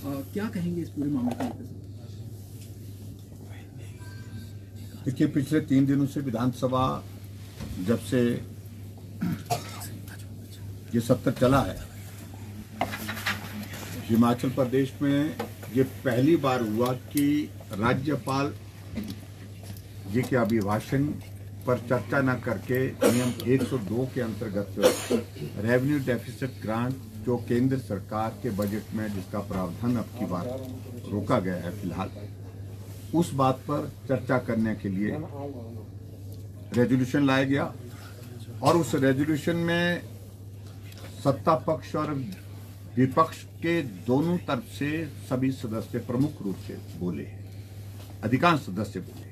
क्या कहेंगे इस पूरे मामले को लेकर? देखिए, पिछले 3 दिनों से विधानसभा जब से ये सत्र चला है, हिमाचल प्रदेश में ये पहली बार हुआ कि राज्यपाल जी के अभिभाषण पर चर्चा न करके नियम 102 के अंतर्गत रेवेन्यू डेफिसिट ग्रांट जो केंद्र सरकार के बजट में जिसका प्रावधान अब की बार रोका गया है फिलहाल, उस बात पर चर्चा करने के लिए रेजोल्यूशन लाया गया और उस रेजोल्यूशन में सत्ता पक्ष और विपक्ष के दोनों तरफ से सभी सदस्य प्रमुख रूप से बोले, अधिकांश सदस्य बोले।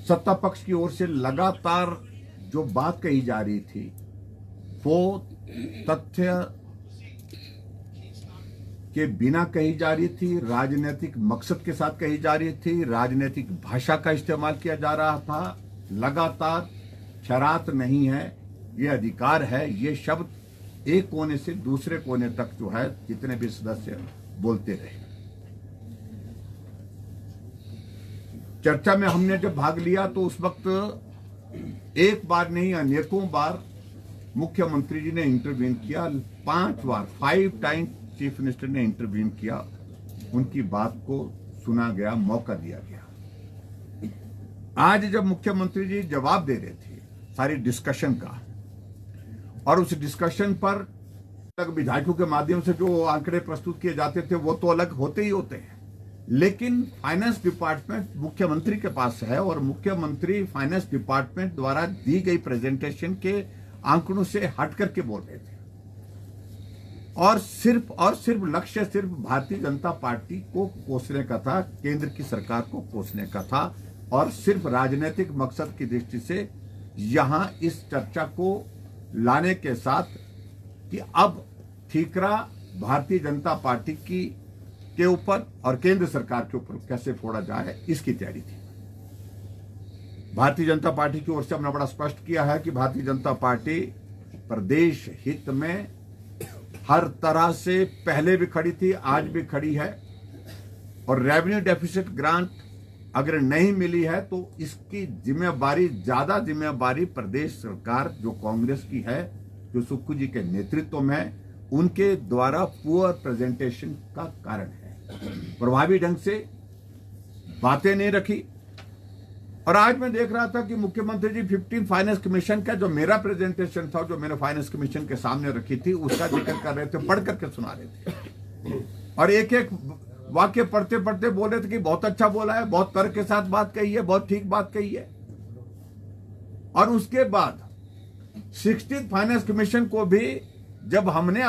सत्ता पक्ष की ओर से लगातार जो बात कही जा रही थी वो तथ्य के बिना कही जा रही थी, राजनीतिक मकसद के साथ कही जा रही थी, राजनीतिक भाषा का इस्तेमाल किया जा रहा था। लगातार शरारत नहीं है, ये अधिकार है, ये शब्द एक कोने से दूसरे कोने तक जो है जितने भी सदस्य बोलते रहे। चर्चा में हमने जब भाग लिया तो उस वक्त एक बार नहीं अनेकों बार मुख्यमंत्री जी ने इंटरवीन किया, 5 बार 5 टाइम चीफ मिनिस्टर ने इंटरवीन किया, उनकी बात को सुना गया, मौका दिया गया। आज जब मुख्यमंत्री जी जवाब दे रहे थे सारी डिस्कशन का और उस डिस्कशन पर विधायकों के माध्यम से जो आंकड़े प्रस्तुत किए जाते थे वो तो अलग होते ही होते हैं, लेकिन फाइनेंस डिपार्टमेंट मुख्यमंत्री के पास है और मुख्यमंत्री फाइनेंस डिपार्टमेंट द्वारा दी गई प्रेजेंटेशन के आंकड़ों से हट करके बोल रहे थे और सिर्फ लक्ष्य सिर्फ भारतीय जनता पार्टी को कोसने का था, केंद्र की सरकार को कोसने का था और सिर्फ राजनीतिक मकसद की दृष्टि से यहां इस चर्चा को लाने के साथ कि अब ठीकरा भारतीय जनता पार्टी के ऊपर और केंद्र सरकार के ऊपर कैसे फोड़ा जाए, इसकी तैयारी थी। भारतीय जनता पार्टी की ओर से हमने बड़ा स्पष्ट किया है कि भारतीय जनता पार्टी प्रदेश हित में हर तरह से पहले भी खड़ी थी, आज भी खड़ी है और रेवेन्यू डेफिसिट ग्रांट अगर नहीं मिली है तो इसकी जिम्मेवारी, ज्यादा जिम्मेवारी प्रदेश सरकार जो कांग्रेस की है, जो सुक्खू जी के नेतृत्व में है, उनके द्वारा पुअर प्रेजेंटेशन का कारण है। प्रभावी ढंग से बातें नहीं रखी और आज मैं देख रहा था कि मुख्यमंत्री जी 15 फाइनेंस कमीशन का जो मेरा प्रेजेंटेशन था, जो मैंने फाइनेंस कमीशन के सामने रखी थी, उसका जिक्र कर रहे थे, पढ़ करके सुना रहे थे और एक एक वाक्य पढ़ते पढ़ते बोल रहे थे कि बहुत अच्छा बोला है, बहुत तर्क के साथ बात कही है, बहुत ठीक बात कही है। और उसके बाद 16th फाइनेंस कमीशन को भी जब हमने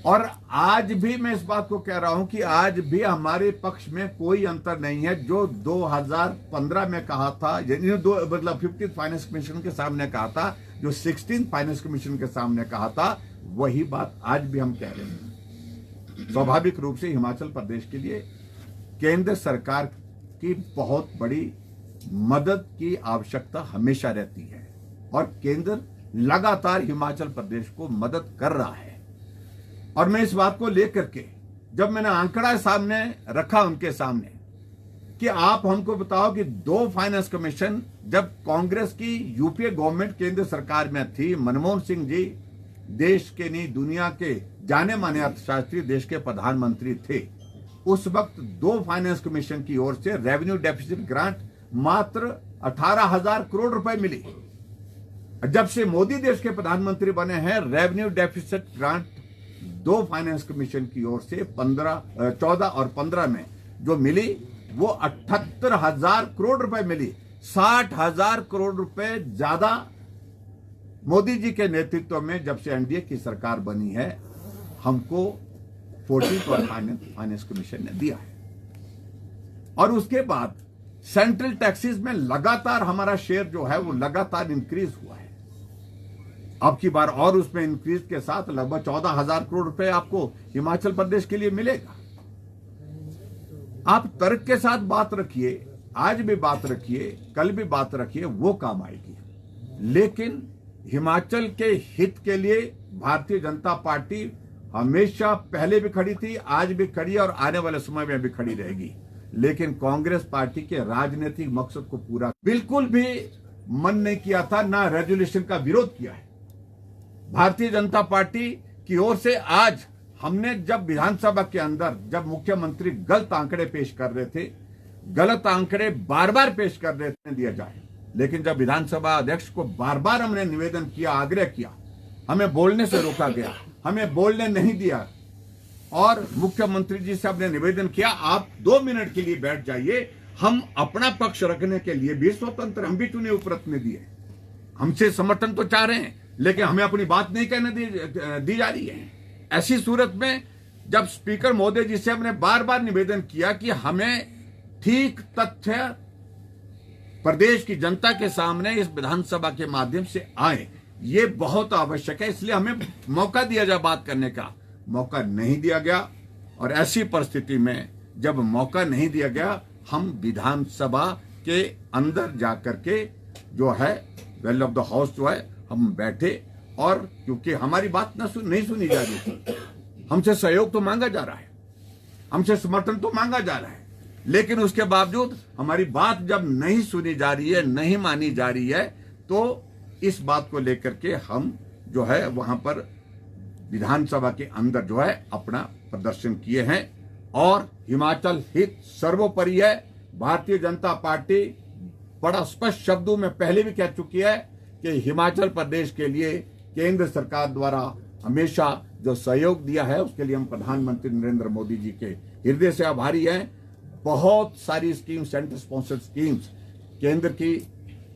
और आज भी मैं इस बात को कह रहा हूं कि आज भी हमारे पक्ष में कोई अंतर नहीं है। जो 2015 में कहा था, मतलब 15th फाइनेंस कमीशन के सामने कहा था, जो 16th फाइनेंस कमीशन के सामने कहा था, वही बात आज भी हम कह रहे हैं। स्वाभाविक रूप से हिमाचल प्रदेश के लिए केंद्र सरकार की बहुत बड़ी मदद की आवश्यकता हमेशा रहती है और केंद्र लगातार हिमाचल प्रदेश को मदद कर रहा है। और मैं इस बात को लेकर के जब मैंने आंकड़ा सामने रखा उनके सामने कि आप हमको बताओ कि 2 फाइनेंस कमीशन जब कांग्रेस की यूपीए गवर्नमेंट केंद्र सरकार में थी, मनमोहन सिंह जी देश के नहीं दुनिया के जाने माने अर्थशास्त्री, देश के प्रधानमंत्री थे, उस वक्त 2 फाइनेंस कमीशन की ओर से रेवेन्यू डेफिसिट ग्रांट मात्र 18,000 करोड़ रुपए मिली। जब से मोदी देश के प्रधानमंत्री बने हैं, revenue deficit grant 2 finance commission की ओर से 14 और 15 में जो मिली वो 78,000 करोड़ रुपए मिली। 60,000 करोड़ रुपए ज्यादा मोदी जी के नेतृत्व में जब से एनडीए की सरकार बनी है हमको 14th फाइनेंस कमीशन ने दिया है। और उसके बाद सेंट्रल टैक्सेस में लगातार हमारा शेयर जो है वो लगातार इंक्रीज हुआ है। अब की बार और उसमें इंक्रीज के साथ लगभग 14,000 करोड़ रुपए आपको हिमाचल प्रदेश के लिए मिलेगा। आप तर्क के साथ बात रखिए, आज भी बात रखिए, कल भी बात रखिए, वो काम आएगी। लेकिन हिमाचल के हित के लिए भारतीय जनता पार्टी हमेशा पहले भी खड़ी थी, आज भी खड़ी है और आने वाले समय में भी खड़ी रहेगी। लेकिन कांग्रेस पार्टी के राजनीतिक मकसद को पूरा बिल्कुल भी मन नहीं किया था, ना रेजोल्यूशन का विरोध किया है। भारतीय जनता पार्टी की ओर से आज हमने जब विधानसभा के अंदर जब मुख्यमंत्री गलत आंकड़े पेश कर रहे थे, गलत आंकड़े बार बार पेश कर रहे थे दिया जाए, लेकिन जब विधानसभा अध्यक्ष को बार बार हमने निवेदन किया, आग्रह किया, हमें बोलने से रोका गया, हमें बोलने नहीं दिया और मुख्यमंत्री जी से हमने निवेदन किया आप 2 मिनट के लिए बैठ जाइए, हम अपना पक्ष रखने के लिए भी स्वतंत्र, हम भी चुने हुए प्रतिनिधि है, हमसे समर्थन तो चाह रहे हैं लेकिन हमें अपनी बात नहीं कहने दी जा रही है। ऐसी सूरत में जब स्पीकर महोदय जी से हमने बार बार निवेदन किया कि हमें ठीक तथ्य प्रदेश की जनता के सामने इस विधानसभा के माध्यम से आए, ये बहुत आवश्यक है, इसलिए हमें मौका दिया जाए, बात करने का मौका नहीं दिया गया। और ऐसी परिस्थिति में जब मौका नहीं दिया गया, हम विधानसभा के अंदर जाकर के जो है वेल ऑफ द हाउस जो है हम बैठे, और क्योंकि हमारी बात नहीं सुनी जा रही थी, हमसे सहयोग तो मांगा जा रहा है, हमसे समर्थन तो मांगा जा रहा है, लेकिन उसके बावजूद हमारी बात जब नहीं सुनी जा रही है, नहीं मानी जा रही है, तो इस बात को लेकर के हम जो है वहां पर विधानसभा के अंदर जो है अपना प्रदर्शन किए हैं। और हिमाचल हित सर्वोपरि है। भारतीय जनता पार्टी बड़ा स्पष्ट शब्दों में पहले भी कह चुकी है कि हिमाचल प्रदेश के लिए केंद्र सरकार द्वारा हमेशा जो सहयोग दिया है उसके लिए हम प्रधानमंत्री नरेंद्र मोदी जी के हृदय से आभारी हैं। बहुत सारी स्कीम्स, सेंटर स्पॉन्सर्ड स्कीम्स केंद्र की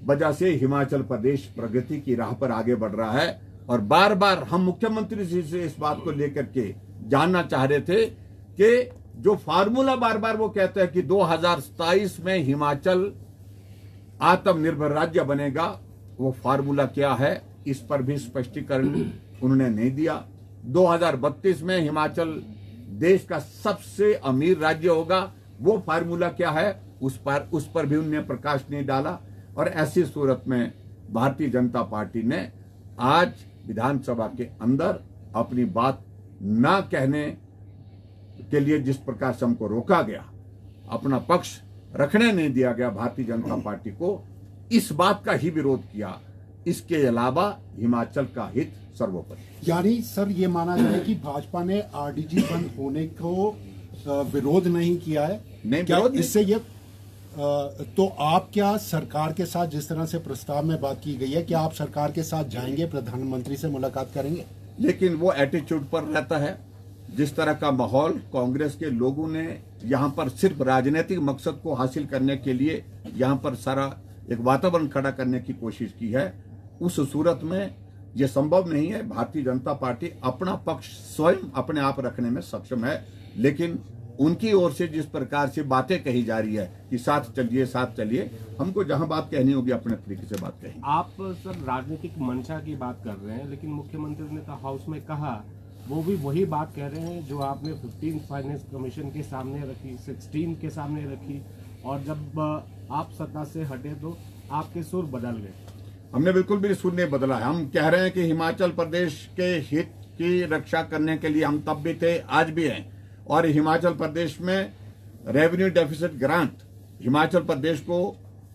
वजह से हिमाचल प्रदेश प्रगति की राह पर आगे बढ़ रहा है। और बार बार हम मुख्यमंत्री जी से इस बात को लेकर के जानना चाह रहे थे कि जो फार्मूला बार बार वो कहते हैं कि 2027 में हिमाचल आत्मनिर्भर राज्य बनेगा, वो फार्मूला क्या है, इस पर भी स्पष्टीकरण उन्होंने नहीं दिया। 2032 में हिमाचल देश का सबसे अमीर राज्य होगा, वो फार्मूला क्या है, उस पर भी उन्होंने प्रकाश नहीं डाला। और ऐसी सूरत में भारतीय जनता पार्टी ने आज विधानसभा के अंदर अपनी बात ना कहने के लिए जिस प्रकार से हमको रोका गया, अपना पक्ष रखने नहीं दिया गया, भारतीय जनता पार्टी को इस बात का ही विरोध किया। इसके अलावा हिमाचल का हित सर्वोपरि। यानी सर ये माना जाए कि भाजपा ने आरडीजी बंद होने को विरोध नहीं किया है? नहीं, क्या विरोध इससे ये तो आप क्या सरकार के साथ जिस तरह से प्रस्ताव में बात की गई है, क्या आप सरकार के साथ जाएंगे, प्रधानमंत्री से मुलाकात करेंगे? लेकिन वो एटीट्यूड पर रहता है। जिस तरह का माहौल कांग्रेस के लोगों ने यहाँ पर सिर्फ राजनीतिक मकसद को हासिल करने के लिए यहाँ पर सारा एक वातावरण खड़ा करने की कोशिश की है, उस सूरत में यह संभव नहीं है। भारतीय जनता पार्टी अपना पक्ष स्वयं अपने आप रखने में सक्षम है, लेकिन उनकी ओर से जिस प्रकार से बातें कही जा रही है कि साथ चलिए, हमको जहां बात कहनी होगी अपने तरीके से बात कहेंगे। आप सर राजनीतिक मंशा की बात कर रहे हैं, लेकिन मुख्यमंत्री ने तो हाउस में कहा, वो भी वही बात कह रहे हैं जो आपने 15 फाइनेंस कमीशन के सामने रखी, 16 के सामने रखी, और जब आप सत्ता से हटे तो आपके सुर बदल गए। हमने बिल्कुल भी सुर नहीं बदला है। हम कह रहे हैं कि हिमाचल प्रदेश के हित की रक्षा करने के लिए हम तब भी थे, आज भी हैं। और हिमाचल प्रदेश में revenue deficit grant Himachal Pradesh को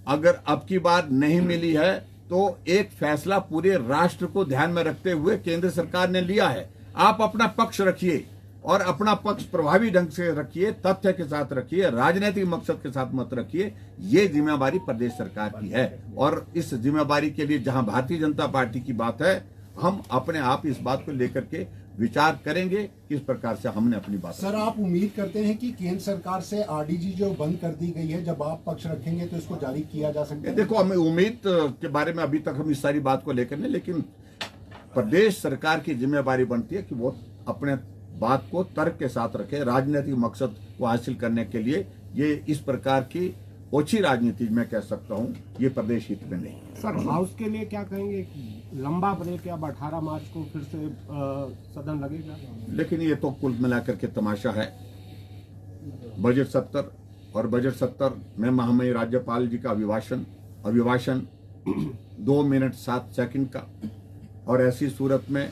अगर अब की बार नहीं मिली है तो एक फैसला पूरे राष्ट्र को ध्यान में रखते हुए केंद्र सरकार ने लिया है। आप अपना पक्ष रखिए और अपना पक्ष प्रभावी ढंग से रखिए, तथ्य के साथ रखिए, राजनीतिक मकसद के साथ मत रखिए। ये जिम्मेवारी प्रदेश सरकार की है और इस जिम्मेवारी के लिए जहां भारतीय जनता पार्टी की बात है, हम अपने आप इस बात को लेकर के विचार करेंगे किस प्रकार से हमने अपनी बात। सर आप उम्मीद करते हैं कि केंद्र सरकार से आरडीजी जो बंद कर दी गई है, जब आप पक्ष रखेंगे तो इसको जारी किया जा सकता है? देखो, हमें उम्मीद के बारे में अभी तक हम इस सारी बात को लेकर नहीं, लेकिन प्रदेश सरकार की जिम्मेवारी बनती है कि वो अपने बात को तर्क के साथ रखे। राजनीतिक मकसद को हासिल करने के लिए ये इस प्रकार की ओछी राजनीति मैं कह सकता हूँ, ये प्रदेश हित में नहीं। सर हाउस के लिए क्या कहेंगे? लंबा ब्रेक, अब 18 मार्च को फिर से सदन लगेगा, लेकिन ये तो कुल मिलाकर के तमाशा है। बजट 70 और बजट 70 में महामहिम राज्यपाल जी का अभिभाषण 2 मिनट 7 सेकंड का, और ऐसी सूरत में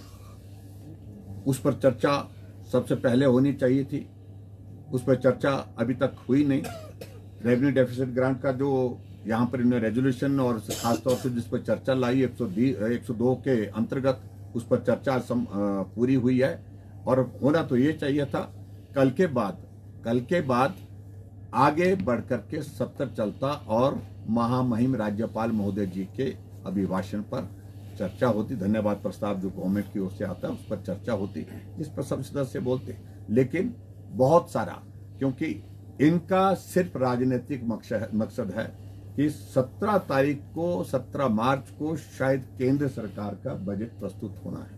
उस पर चर्चा सबसे पहले होनी चाहिए थी। उस पर चर्चा अभी तक हुई नहीं। रेवेन्यू डेफिसिट ग्रांट का जो यहाँ पर इन्होंने रेजोल्यूशन और खासतौर से जिस पर चर्चा लाई 102 के अंतर्गत, उस पर चर्चा पूरी हुई है। और होना तो ये चाहिए था कल के बाद आगे बढ़कर के सत्र चलता और महामहिम राज्यपाल महोदय जी के अभिभाषण पर चर्चा होती। धन्यवाद प्रस्ताव जो गवर्नमेंट की ओर से आता है उस पर चर्चा होती, जिस पर सब सदस्य बोलते। लेकिन बहुत सारा, क्योंकि इनका सिर्फ राजनीतिक मकसद है कि 17 मार्च को शायद केंद्र सरकार का बजट प्रस्तुत होना है,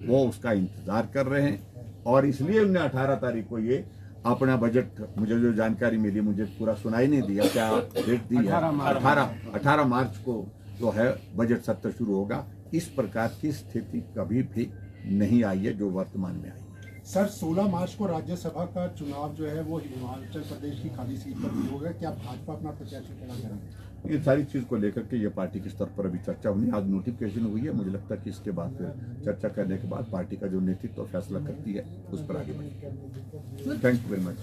वो उसका इंतजार कर रहे हैं। और इसलिए उन्होंने 18 तारीख को ये अपना बजट, मुझे जो जानकारी मिली, मुझे पूरा सुनाई नहीं दिया क्या डेट दी है, 18 मार्च को जो है बजट सत्र शुरू होगा। इस प्रकार की स्थिति कभी भी नहीं आई है जो वर्तमान में आई है। सर 16 मार्च को राज्यसभा का चुनाव जो है वो हिमाचल प्रदेश की खाली सीट पर भी होगा, क्या भाजपा अपना प्रत्याशी खड़ा करेंगे? ये सारी चीज को लेकर के ये पार्टी के स्तर पर अभी चर्चा होनी, आज नोटिफिकेशन हुई है। मुझे लगता है कि इसके बाद फिर चर्चा करने के बाद पार्टी का जो नेतृत्व फैसला करती है उस पर आगे बढ़ेगी। Thank you very much.